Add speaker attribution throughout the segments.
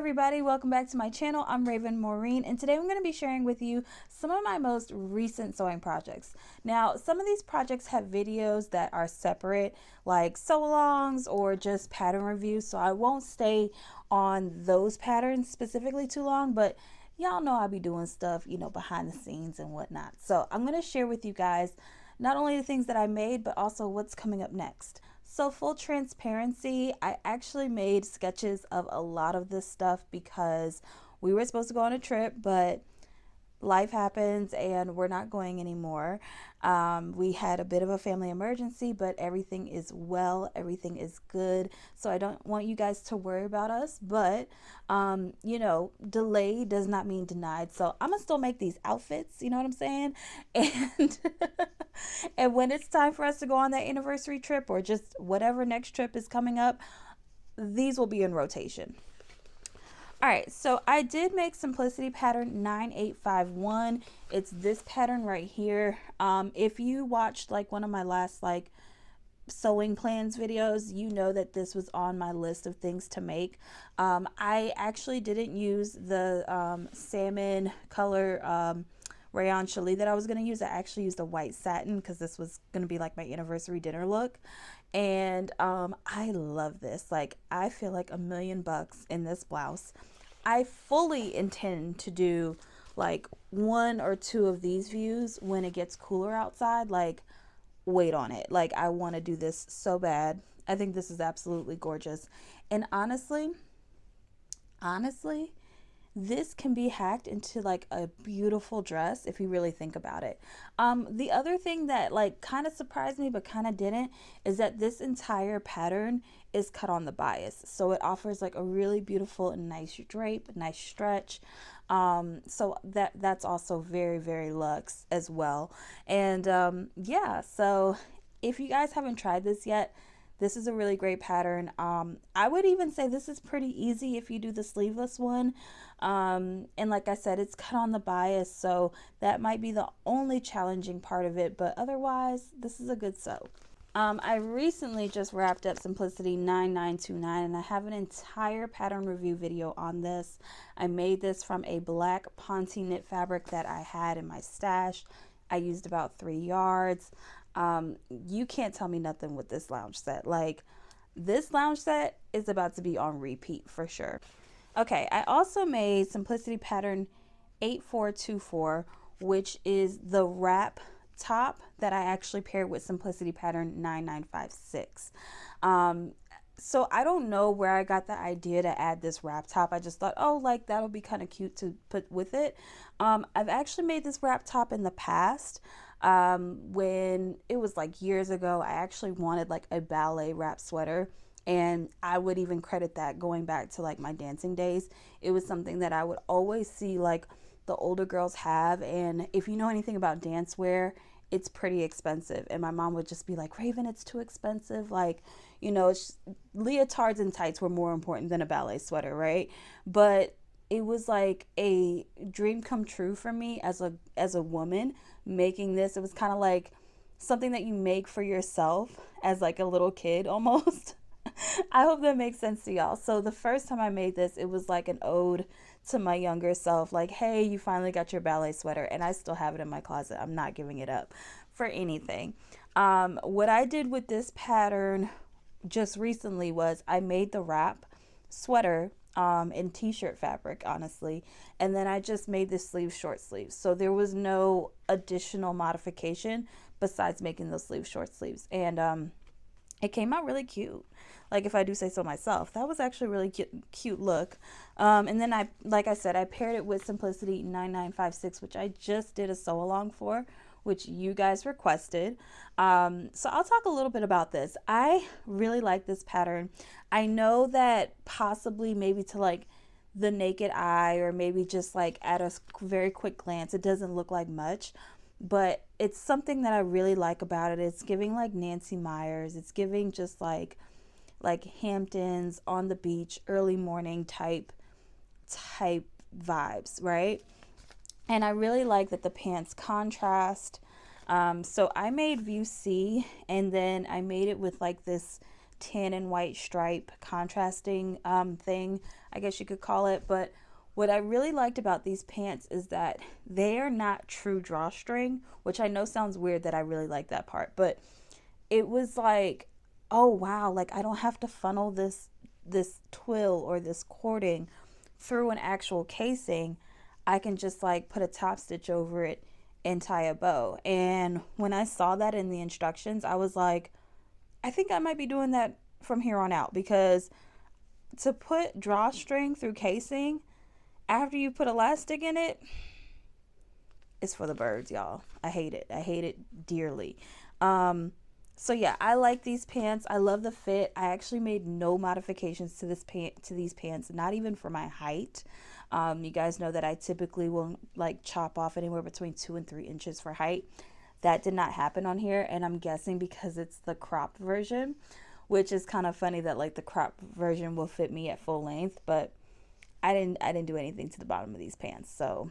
Speaker 1: everybody, welcome back to my channel. I'm Maureen, and today I'm going to be sharing with you some of my most recent sewing projects. Now, some of these projects have videos that are separate, like sew-alongs or just pattern reviews, so I won't stay on those patterns specifically too long, but y'all know I'll be doing stuff, behind the scenes and whatnot. So I'm going to share with you guys not only the things that I made, but also what's coming up next. So full transparency, I actually made sketches of a lot of this stuff because we were supposed to go on a trip, but life happens and we're not going anymore. We had a bit of a family emergency, but everything is well, everything is good. So I don't want you guys to worry about us, but delay does not mean denied. So I'm gonna still make these outfits, you know what I'm saying? And and when it's time for us to go on that anniversary trip or just whatever next trip is coming up, these will be in rotation. All right, so I did make simplicity pattern 9851. It's this pattern right here. If you watched like one of my last sewing plans videos, you know that this was on my list of things to make. I actually didn't use the salmon color rayon challis that I was going to use. I actually used a white satin because this was going to be like my anniversary dinner look. And I love this. Like, I feel like $1,000,000 in this blouse. I fully intend to do like 1 or 2 of these views when it gets cooler outside. Like, wait on it. Like, I want to do this so bad. I think this is absolutely gorgeous. And honestly, this can be hacked into like a beautiful dress if you really think about it. The other thing that like kind of surprised me but kind of didn't is that this entire pattern is cut on the bias, so it offers like a really beautiful and nice drape, nice stretch. So that's also very, very luxe as well. And yeah, so if you guys haven't tried this yet, this is a really great pattern. I would even say this is pretty easy if you do the sleeveless one. And like I said, it's cut on the bias, so that might be the only challenging part of it, but otherwise, this is a good sew. I recently just wrapped up Simplicity 9929, and I have an entire pattern review video on this. I made this from a black ponte knit fabric that I had in my stash. I used about 3 yards. You can't tell me nothing with this lounge set. Like, this lounge set is about to be on repeat for sure. Okay, I also made Simplicity pattern 8424, which is the wrap top that I actually paired with Simplicity pattern 9956. So I don't know where I got the idea to add this wrap top. I just thought, oh, like that'll be kind of cute to put with it. I've actually made this wrap top in the past. When it was like years ago, I actually wanted like a ballet wrap sweater, and I would even credit that going back to like my dancing days. It was something that I would always see like the older girls have, and if you know anything about dance wear, it's pretty expensive. And my mom would just be like, Raven, it's too expensive. Like, it's leotards and tights were more important than a ballet sweater, right? But it was like a dream come true for me as a woman making this. It was kind of like something that you make for yourself as like a little kid almost. I hope that makes sense to y'all. So the first time I made this, it was like an ode to my younger self. Like, hey, you finally got your ballet sweater, and I still have it in my closet. I'm not giving it up for anything. What I did with this pattern just recently was I made the wrap sweater in t-shirt fabric, honestly, and then I just made the sleeves short sleeves, so there was no additional modification besides making those sleeves short sleeves. And it came out really cute, like, if I do say so myself. That was actually a really cute look. And then like I said, I paired it with Simplicity 9956, which I just did a sew along for, which you guys requested. So I'll talk a little bit about this. I really like this pattern. I know that possibly maybe to like the naked eye, or maybe just like at a very quick glance, it doesn't look like much, but it's something that I really like about it. It's giving like Nancy Meyers. It's giving just like Hamptons, on the beach, early morning type vibes, right? And I really like that the pants contrast. So I made view C, and then I made it with like this tan and white stripe contrasting thing, I guess you could call it. But what I really liked about these pants is that they are not true drawstring, which I know sounds weird that I really like that part, but it was like, oh wow, like I don't have to funnel this twill or this cording through an actual casing. I can just like put a top stitch over it and tie a bow. And when I saw that in the instructions, I was like, I think I might be doing that from here on out, because to put drawstring through casing after you put elastic in it, it's for the birds, y'all. I hate it. I hate it dearly. So yeah, I like these pants. I love the fit. I actually made no modifications to these pants, not even for my height. You guys know that I typically will like chop off anywhere between 2 and 3 inches for height. That did not happen on here, and I'm guessing because it's the cropped version, which is kind of funny that like the cropped version will fit me at full length, but I didn't do anything to the bottom of these pants. So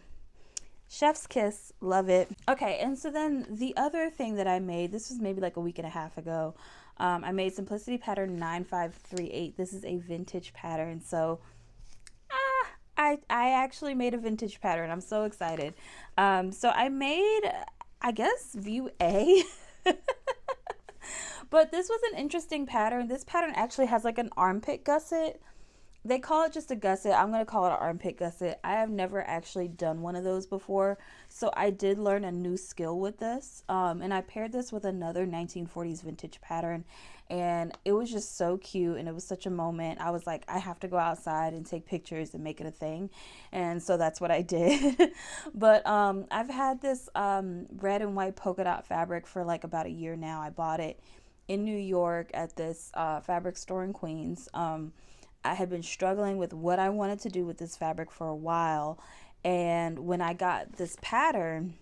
Speaker 1: chef's kiss, love it. Okay, and so then the other thing that I made, this was maybe like a week and a half ago. I made Simplicity pattern 9538. This is a vintage pattern. So I actually made a vintage pattern. I'm so excited. So I made, I guess, view A. But this was an interesting pattern. This pattern actually has like an armpit gusset. They call it just a gusset. I'm going to call it an armpit gusset. I have never actually done one of those before. So I did learn a new skill with this. And I paired this with another 1940s vintage pattern. And it was just so cute. And it was such a moment. I was like, I have to go outside and take pictures and make it a thing. And so that's what I did. But I've had this red and white polka dot fabric for like about a year now. I bought it in New York at this fabric store in Queens. I had been struggling with what I wanted to do with this fabric for a while, and when I got this pattern,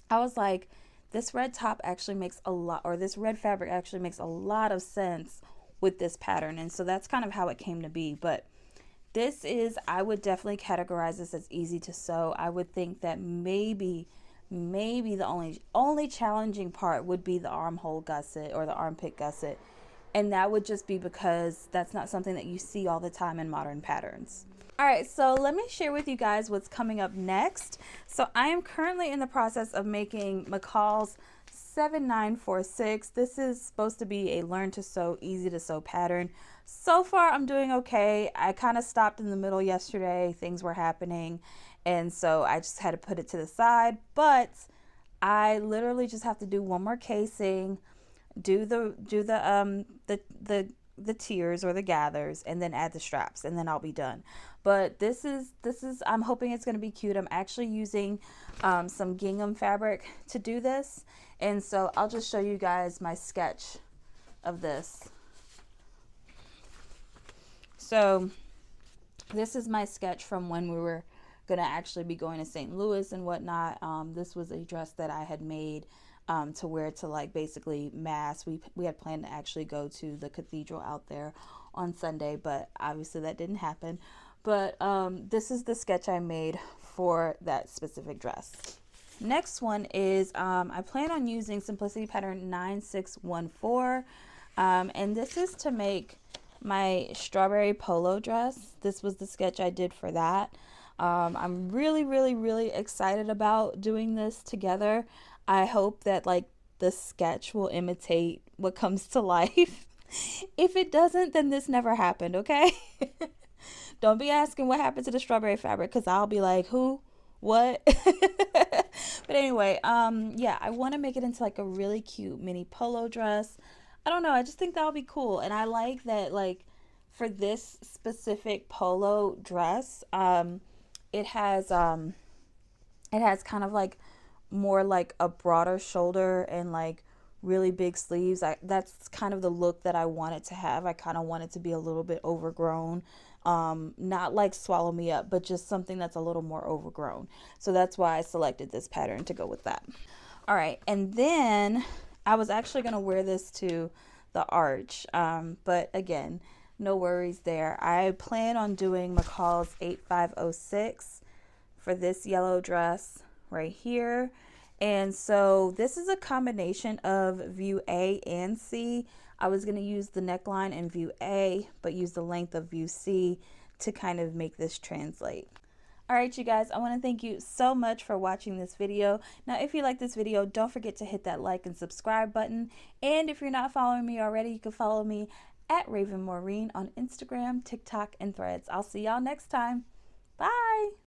Speaker 1: I was like, this red top actually makes a lot, or this red fabric actually makes a lot of sense with this pattern. And so that's kind of how it came to be. But this is, I would definitely categorize this as easy to sew. I would think that maybe the only challenging part would be the armhole gusset or the armpit gusset. And that would just be because that's not something that you see all the time in modern patterns. All right, so let me share with you guys what's coming up next. So I am currently in the process of making McCall's 7946. This is supposed to be a learn to sew, easy to sew pattern. So far, I'm doing okay. I kind of stopped in the middle yesterday. Things were happening, and so I just had to put it to the side. But I literally just have to do one more casing, do the tiers or the gathers, and then add the straps, and then I'll be done. But this is I'm hoping it's going to be cute. I'm actually using some gingham fabric to do this, and so I'll just show you guys my sketch of this. So this is my sketch from when we were going to actually be going to St. Louis and whatnot. This was a dress that I had made to wear to like basically mass. We had planned to actually go to the cathedral out there on Sunday, but obviously that didn't happen. But this is the sketch I made for that specific dress. Next one is I plan on using Simplicity pattern 9614, and this is to make my strawberry polo dress. This was the sketch I did for that. I'm really excited about doing this together. I hope that like the sketch will imitate what comes to life. If it doesn't, then this never happened, okay? Don't be asking what happened to the strawberry fabric, because I'll be like, who? What? But anyway, yeah, I want to make it into like a really cute mini polo dress. I don't know, I just think that'll be cool. And I like that, like, for this specific polo dress, it has kind of like more like a broader shoulder and like really big sleeves. That's kind of the look that I want it to have. I kind of want it to be a little bit overgrown, not like swallow me up, but just something that's a little more overgrown. So that's why I selected this pattern to go with that. All right, and then I was actually going to wear this to the arch, but again, no worries there. I plan on doing McCall's 8506 for this yellow dress right here. And so this is a combination of view A and C. I was going to use the neckline in view A, but use the length of view C to kind of make this translate. Alright you guys, I want to thank you so much for watching this video. Now if you like this video, don't forget to hit that like and subscribe button. And if you're not following me already, you can follow me at Raven Maureen on Instagram, TikTok, and Threads. I'll see y'all next time. Bye!